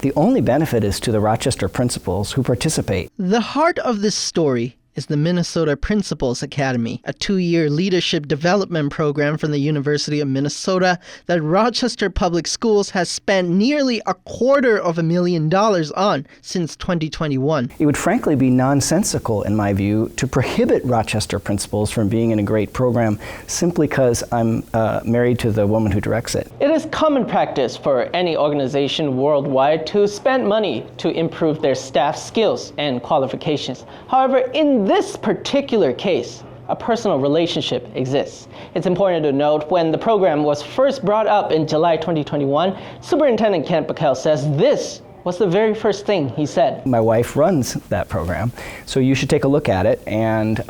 The only benefit is to the Rochester principals who participate. The heart of this story is the Minnesota Principals Academy, a 2-year leadership development program from the University of Minnesota that Rochester Public Schools has spent nearly $250,000 on since 2021. It would frankly be nonsensical, in my view, to prohibit Rochester principals from being in a great program simply because I'm married to the woman who directs it. It is common practice for any organization worldwide to spend money to improve their staff skills and qualifications. However, in this particular case, a personal relationship exists. It's important to note when the program was first brought up in July 2021, Superintendent Kent Pekel says this was the very first thing he said. My wife runs that program, so you should take a look at it, and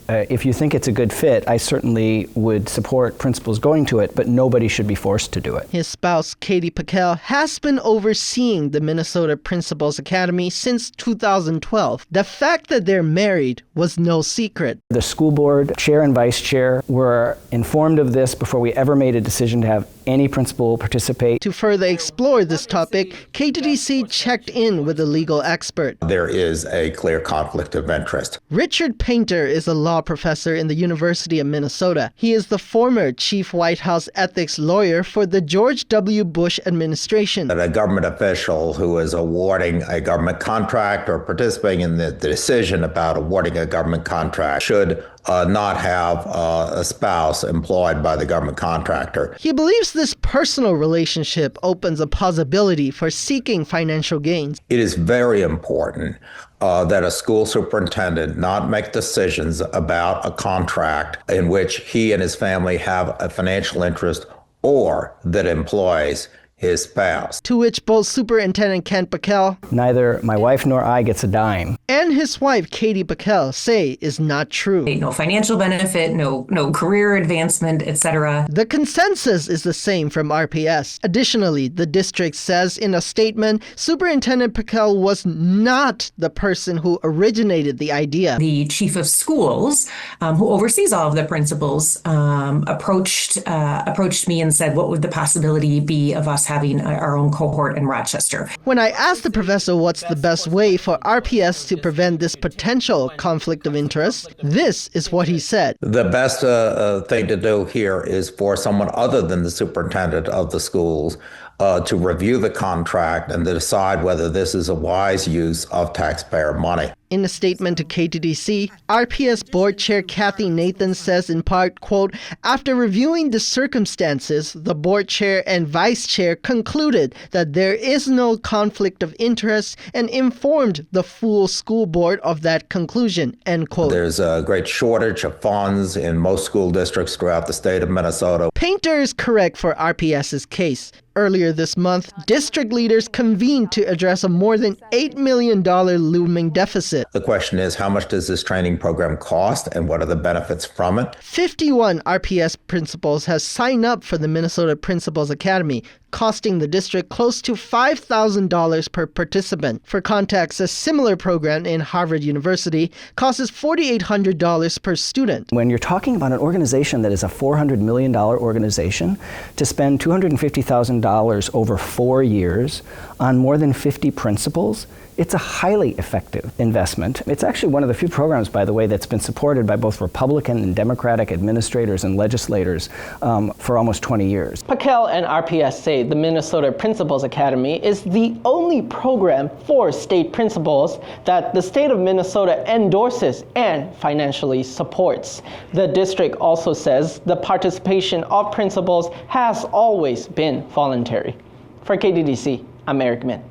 if you think it's a good fit, I certainly would support principals going to it, but nobody should be forced to do it. His spouse, Katie Pekel, has been overseeing the Minnesota Principals Academy since 2012. The fact that they're married was no secret. The school board chair and vice chair were informed of this before we ever made a decision to have any principal participate. To further explore this topic, KTDC checked in with a legal expert. There is a clear conflict of interest. Richard Painter is a law professor in the University of Minnesota. He is the former chief White House ethics lawyer for the George W. Bush administration. That a government official who is awarding a government contract or participating in the decision about awarding a government contract should not have a spouse employed by the government contractor. He believes this personal relationship opens a possibility for seeking financial gains. It is very important that a school superintendent not make decisions about a contract in which he and his family have a financial interest or that employs his spouse. To which both Superintendent Kent Pekel, neither my wife nor I gets a dime, and his wife, Katie Pekel, say is not true. No financial benefit, no career advancement, etc. The consensus is the same from RPS. Additionally, the district says in a statement, Superintendent Pekel was not the person who originated the idea. The chief of schools, who oversees all of the principals, approached me and said, what would the possibility be of us having our own cohort in Rochester? When I asked the professor what's the best way for RPS to prevent this potential conflict of interest, this is what he said. The best thing to do here is for someone other than the superintendent of the schools to review the contract and to decide whether this is a wise use of taxpayer money. In a statement to KTDC, RPS Board Chair Kathy Nathan says in part, quote, after reviewing the circumstances, the board chair and vice chair concluded that there is no conflict of interest and informed the full school board of that conclusion, end quote. There's a great shortage of funds in most school districts throughout the state of Minnesota. Painter is correct for RPS's case. Earlier this month, district leaders convened to address a more than $8 million looming deficit. The question is, how much does this training program cost and what are the benefits from it? 51 RPS principals have signed up for the Minnesota Principals Academy, costing the district close to $5,000 per participant. For context, a similar program in Harvard University costs $4,800 per student. When you're talking about an organization that is a $400 million organization, to spend $250,000 over 4 years on more than 50 principals, it's a highly effective investment. It's actually one of the few programs, by the way, that's been supported by both Republican and Democratic administrators and legislators for almost 20 years. Pekel and RPS say the Minnesota Principals Academy is the only program for state principals that the state of Minnesota endorses and financially supports. The district also says the participation of principals has always been voluntary. For KTDC, I'm Eric Min.